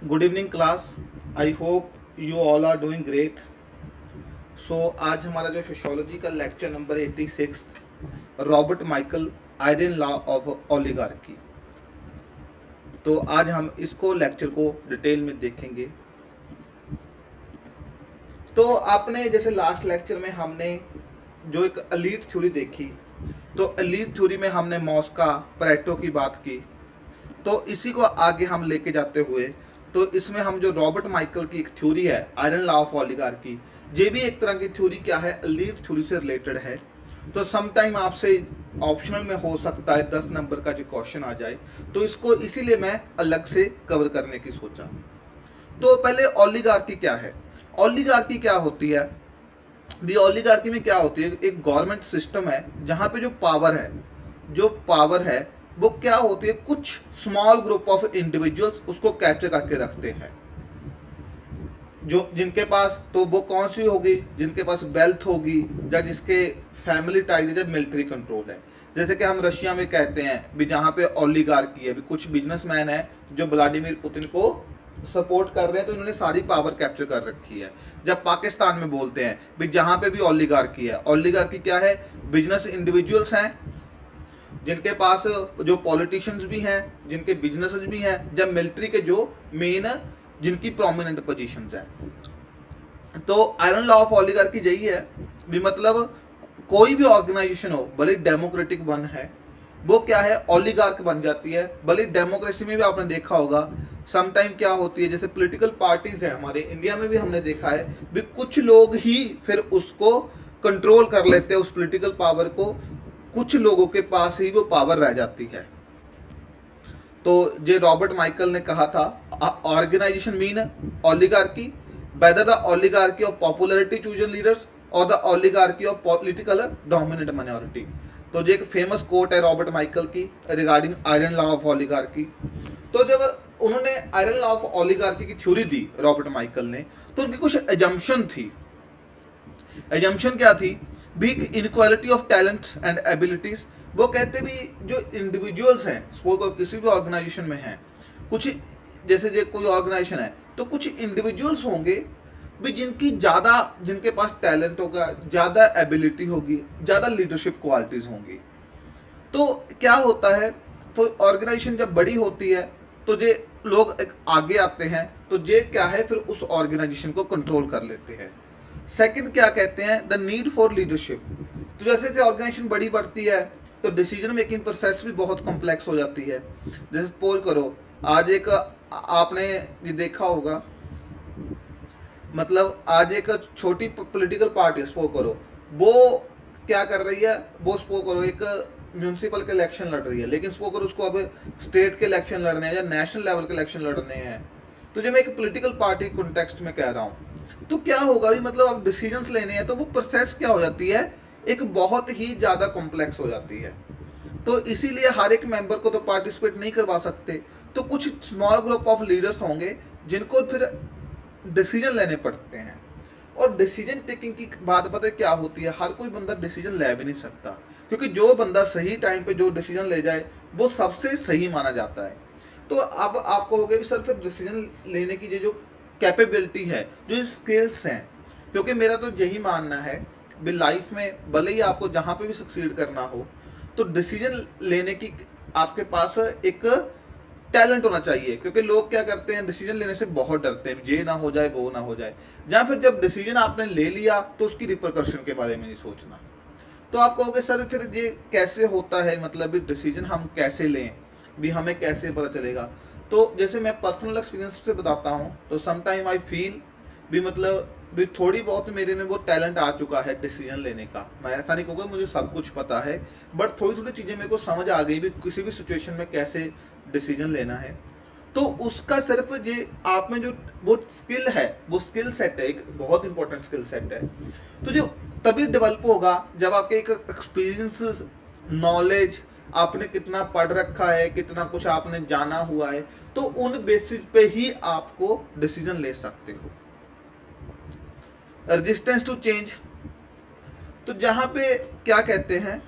Good evening class. I hope you all are doing great. So आज हमारा जो sociology का lecture number 86, Robert Michael, iron law of oligarchy. तो आज हम इसको लेक्चर को डिटेल में देखेंगे। तो आपने जैसे लास्ट लेक्चर में हमने जो एक एलीट थ्योरी देखी, तो एलीट थ्योरी में हमने मॉस्का, परेटो की बात की। तो इसी को आगे हम लेके जाते हुए, तो इसमें हम जो रॉबर्ट माइकल की एक थ्योरी है आयरन लॉ ऑफ ओलिगार्की, ये भी एक तरह की थ्योरी क्या है, एलीट थ्योरी से रिलेटेड है। तो समटाइम आपसे ऑप्शनल में हो सकता है 10 नंबर का जो क्वेश्चन आ जाए, तो इसको इसीलिए मैं अलग से कवर करने की सोचा। तो पहले ओलिगार्की क्या है। ओलिगार्की क्या होती है भी, ओलिगार्की में क्या होती है, एक गवर्नमेंट सिस्टम है जहां पे जो पावर है वो क्या होती है, कुछ स्मॉल ग्रुप ऑफ इंडिविजुअल्स उसको कैप्चर करके रखते हैं। जो जिनके पास, तो वो कौन सी होगी, जिनके पास वेल्थ होगी या जिसके फैमिली टाइज या मिलिट्री कंट्रोल है। जैसे कि हम रशिया में कहते हैं भी, जहाँ पे ओलिगार्की है भी, कुछ बिजनेसमैन है जो व्लादिमीर पुतिन को सपोर्ट कर रहे हैं, तो इन्होंने सारी पावर कैप्चर कर रखी है। जब पाकिस्तान में बोलते हैं भी, जहाँ पे भी ओलिगार्की है, ओलिगार्की क्या है, बिजनेस इंडिविजुअल्स हैं जिनके पास, जो पॉलिटिशियंस भी हैं जिनके बिजनेसेस भी हैं, जब मिलिट्री के जो मेन जिनकी प्रोमिनेंट पोजीशंस हैं। तो आयरन लॉ ऑफ ओलिगार्की यही है भी, मतलब कोई भी ऑर्गेनाइजेशन हो, भले डेमोक्रेटिक वन है, वो क्या है, ओलिगार्क बन जाती है। भले डेमोक्रेसी में भी आपने देखा होगा समटाइम क्या होती है, जैसे पॉलिटिकल पार्टीज है, हमारे इंडिया में भी हमने देखा है भी, कुछ लोग ही फिर उसको कंट्रोल कर लेते हैं, उस पॉलिटिकल पावर को कुछ लोगों के पास ही वो पावर रह जाती है। तो जे रॉबर्ट माइकल ने कहा था, organisation mean oligarchy, whether the oligarchy of popularity chosen leaders or the oligarchy of political dominant minority। तो जो एक फेमस कोट है रॉबर्ट माइकल की regarding iron law of oligarchy. तो जब उन्होंने आयरन लॉ ऑफ ओलिगार्की की थ्योरी दी Robert Michael ने, तो उनकी कुछ एजम्पशन थी। एजम्पशन क्या थी, big inequality of talents and abilities. वो कहते भी, जो इंडिविजुअल्स हैं सपोज किसी भी ऑर्गेनाइजेशन में हैं, कुछ जैसे जो कोई ऑर्गेनाइजेशन है, तो कुछ इंडिविजुअल्स होंगे भी जिनके पास टैलेंट होगा, ज़्यादा एबिलिटी होगी, ज़्यादा लीडरशिप क्वालिटीज़ होंगी। तो क्या होता है, तो ऑर्गेनाइजेशन जब बड़ी होती है, तो ये लोग एक आगे आते हैं, तो ये क्या है, फिर उस ऑर्गेनाइजेशन को कंट्रोल कर लेते हैं। सेकंड क्या कहते हैं, द नीड फॉर लीडरशिप। तो जैसे जैसे ऑर्गेनाइजेशन बड़ी बढ़ती है, तो डिसीजन मेकिंग प्रोसेस भी बहुत कॉम्प्लेक्स हो जाती है। जैसे सपोज करो, आज एक आपने ये देखा होगा, मतलब आज एक छोटी पॉलिटिकल पार्टी सपोज करो, वो क्या कर रही है, वो सपोज करो एक म्यूनसिपल के इलेक्शन लड़ रही है, लेकिन सपोज करो उसको अब स्टेट के इलेक्शन लड़ने हैं या नेशनल लेवल के इलेक्शन लड़ने हैं। तो जब मैं एक पॉलिटिकल पार्टी कॉन्टेक्स्ट में कह रहा हूँ, तो क्या होगा भी, मतलब अब डिसीजंस लेने हैं, तो वो प्रोसेस क्या हो जाती है, एक बहुत ही ज़्यादा कॉम्प्लेक्स हो जाती है। तो इसीलिए हर एक मेंबर को तो पार्टिसिपेट नहीं करवा सकते, तो कुछ स्मॉल ग्रुप ऑफ लीडर्स होंगे जिनको फिर डिसीजन लेने पड़ते हैं। और डिसीजन टेकिंग की बात पता है क्या होती है, हर कोई बंदा डिसीजन ले भी नहीं सकता, क्योंकि जो बंदा सही टाइम पे जो डिसीजन ले जाए वो सबसे सही माना जाता है। तो अब आप कहोगे कि सर फिर डिसीजन लेने की जो कैपेबिलिटी है, जो स्किल्स हैं, क्योंकि मेरा तो यही मानना है भी, लाइफ में भले ही आपको जहाँ पे भी सक्सीड करना हो, तो डिसीजन लेने की आपके पास एक टैलेंट होना चाहिए। क्योंकि लोग क्या करते हैं, डिसीजन लेने से बहुत डरते हैं, ये ना हो जाए वो ना हो जाए, या फिर जब डिसीजन आपने ले लिया तो उसकी रिपरकशन के बारे में नहीं सोचना। तो आप कहोगे सर फिर ये कैसे होता है, मतलब डिसीजन हम कैसे लें भी, हमें कैसे पता चलेगा। तो जैसे मैं पर्सनल एक्सपीरियंस से बताता हूँ, तो समटाइम आई फील भी, मतलब भी थोड़ी बहुत मेरे में वो टैलेंट आ चुका है डिसीजन लेने का। मैं ऐसा नहीं कहूँगा मुझे सब कुछ पता है, बट थोड़ी थोड़ी चीज़ें मेरे को समझ आ गई भी, किसी भी सिचुएशन में कैसे डिसीजन लेना है। तो उसका सिर्फ ये आप में जो वो स्किल है, वो स्किल सेट है, एक बहुत इंपॉर्टेंट स्किल सेट है। तो जो तभी डेवलप होगा जब आपके एक एक्सपीरियंसेस, नॉलेज, आपने कितना पढ़ रखा है, कितना कुछ आपने जाना हुआ है, तो उन बेसिस पे ही आपको डिसीजन ले सकते हो। रेजिस्टेंस टू चेंज, तो जहां पे क्या कहते हैं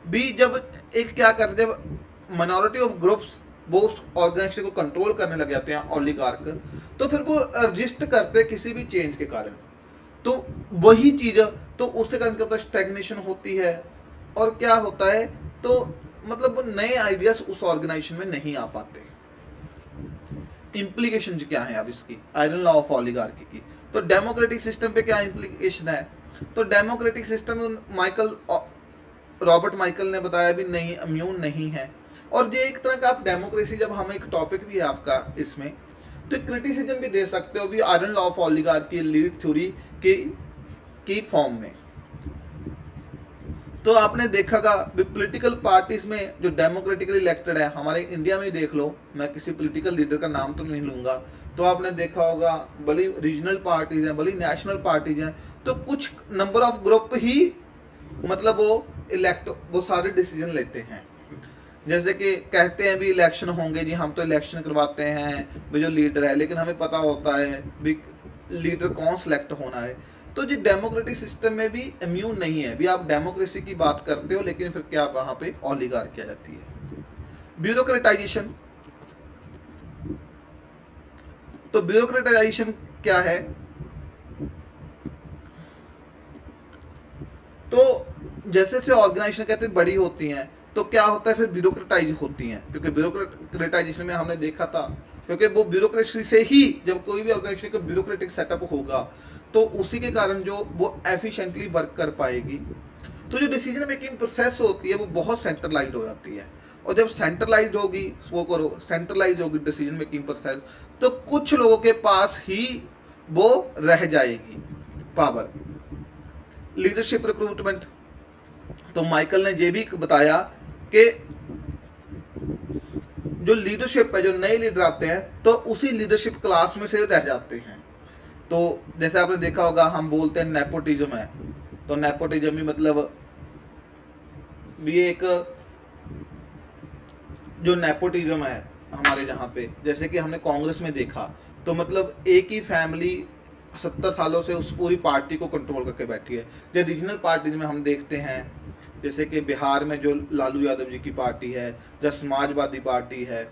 भी, जब एक क्या करते हैं, माइनॉरिटी ऑफ ग्रुप्स वो उस ऑर्गेनाइजेशन को कंट्रोल करने लग जाते हैं ओलिगार्क, तो फिर वो रजिस्ट करते हैं किसी भी चेंज के कारण। तो वही चीज़, तो उसके कारण क्या होता है, स्टैग्नेशन होती है। और क्या होता है, तो मतलब वो नए आइडियाज उस ऑर्गेनाइजेशन में नहीं आ पाते। इम्प्लीकेशन क्या है अब इसकी, आयरन लॉ ऑफ ओलिगार्की की। तो डेमोक्रेटिक सिस्टम पे क्या इम्प्लीकेशन है, तो डेमोक्रेटिक सिस्टम रॉबर्ट माइकल ने बताया भी नहीं, इम्यून नहीं है। और ये एक तरह का आप डेमोक्रेसी, जब हम एक टॉपिक भी है आपका इसमें, तो क्रिटिसिज्म भी दे सकते हो भी iron law of oligarchy lead theory की फॉर्म में। तो आपने देखा भी पॉलिटिकल पार्टीज में जो डेमोक्रेटिकली इलेक्टेड है, हमारे इंडिया में ही देख लो, मैं किसी पॉलिटिकल लीडर का नाम तो नहीं लूंगा, तो आपने देखा होगा भले रीजनल पार्टीज हैं, भले नेशनल पार्टीज हैं, तो कुछ नंबर ऑफ ग्रुप ही मतलब वो सारे डिसीजन लेते हैं। जैसे कि कहते हैं भी इलेक्शन होंगे जी, हम तो इलेक्शन करवाते हैं भी जो लीडर है, लेकिन हमें पता होता है भी लीडर कौन सिलेक्ट होना है। तो जी डेमोक्रेटिक सिस्टम में भी इम्यून नहीं है भी, आप डेमोक्रेसी की बात करते हो लेकिन फिर क्या वहां पे ओलिगार्की आ जाती है। ब्यूरोक्रेटाइजेशन, तो ब्यूरोक्रेटाइजेशन क्या है, तो जैसे से ऑर्गेनाइजेशन कहते हैं बड़ी होती हैं, तो क्या होता है फिर ब्यूरोक्रेटाइज होती हैं, क्योंकि ब्यूरोक्रेटाइजेशन में हमने देखा था, क्योंकि वो ब्यूरोक्रेसी से ही, जब कोई भी ऑर्गेनाइजेशन का ब्यूरोक्रेटिक सेटअप होगा तो उसी के कारण जो वो एफिशिएंटली वर्क कर पाएगी। तो जो डिसीजन मेकिंग प्रोसेस होती है वो बहुत सेंट्रलाइज हो जाती है, और जब सेंट्रलाइज होगी, वो करो सेंट्रलाइज होगी डिसीजन मेकिंग प्रोसेस, तो कुछ लोगों के पास ही वो रह जाएगी पावर। लीडरशिप रिक्रूटमेंट, तो माइकल ने ये भी बताया कि जो लीडरशिप है, जो नए लीडर आते हैं तो उसी लीडरशिप क्लास में से रह जाते हैं। तो जैसे आपने देखा होगा, हम बोलते हैं नेपोटिज्म है, तो नेपोटिज्म भी मतलब भी एक जो नेपोटिज्म है हमारे जहाँ पे, जैसे कि हमने कांग्रेस में देखा, तो मतलब एक ही फैमिली 70 सालों से उस पूरी पार्टी को कंट्रोल करके बैठी है। जो रीजनल पार्टीज में हम देखते हैं, जैसे कि बिहार में जो लालू यादव जी की पार्टी है, जो समाजवादी पार्टी है,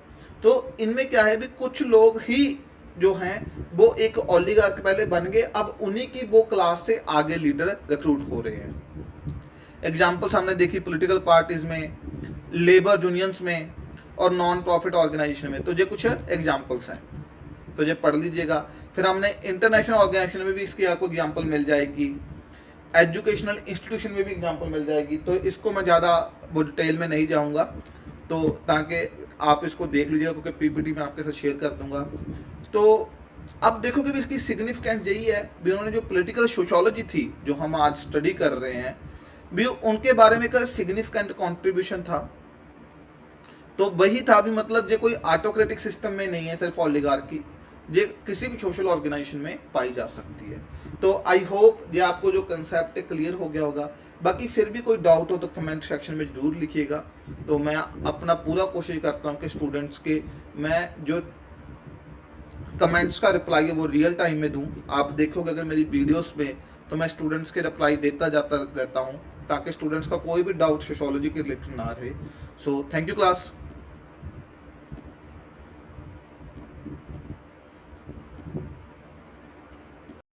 तो इनमें क्या है भी कुछ लोग ही जो हैं वो एक ओलिगार्क पहले बन गए, अब उन्हीं की वो क्लास से आगे लीडर रिक्रूट हो रहे हैं। एग्जाम्पल्स हमने देखी पॉलिटिकल पार्टीज में, लेबर यूनियंस में और नॉन प्रॉफिट ऑर्गेनाइजेशन में, तो ये कुछ एग्जाम्पल्स हैं, तो ये पढ़ लीजिएगा। फिर हमने इंटरनेशनल ऑर्गेनाइजेशन में भी इसकी आपको एग्जाम्पल मिल जाएगी, एजुकेशनल इंस्टीट्यूशन में भी एग्जाम्पल मिल जाएगी। तो इसको मैं ज़्यादा वो डिटेल में नहीं जाऊँगा, तो ताकि आप इसको देख लीजिएगा, क्योंकि पीपीटी में आपके साथ शेयर कर दूंगा। तो अब देखोगे भी इसकी सिग्निफिकेंस यही है भी, उन्होंने जो पॉलिटिकल सोशियोलॉजी थी जो हम आज स्टडी कर रहे हैं भी, उनके बारे में का सिग्निफिकेंट कॉन्ट्रीब्यूशन था। तो वही था भी, मतलब ये कोई ऑटोक्रेटिक सिस्टम में नहीं है सिर्फ ओलिगार्की, ये किसी भी सोशल ऑर्गेनाइजेशन में पाई जा सकती है। तो आई होप ये आपको जो कंसेप्ट है क्लियर हो गया होगा। बाकी फिर भी कोई डाउट हो तो कमेंट सेक्शन में जरूर लिखिएगा। तो मैं अपना पूरा कोशिश करता हूँ कि स्टूडेंट्स के मैं जो कमेंट्स का रिप्लाई है वो रियल टाइम में दूँ। आप देखोगे अगर मेरी वीडियोस में, तो मैं स्टूडेंट्स के रिप्लाई देता जाता रहता हूँ, ताकि स्टूडेंट्स का कोई भी डाउट सोशियोलॉजी के रिलेटेड ना रहे। So thank you class.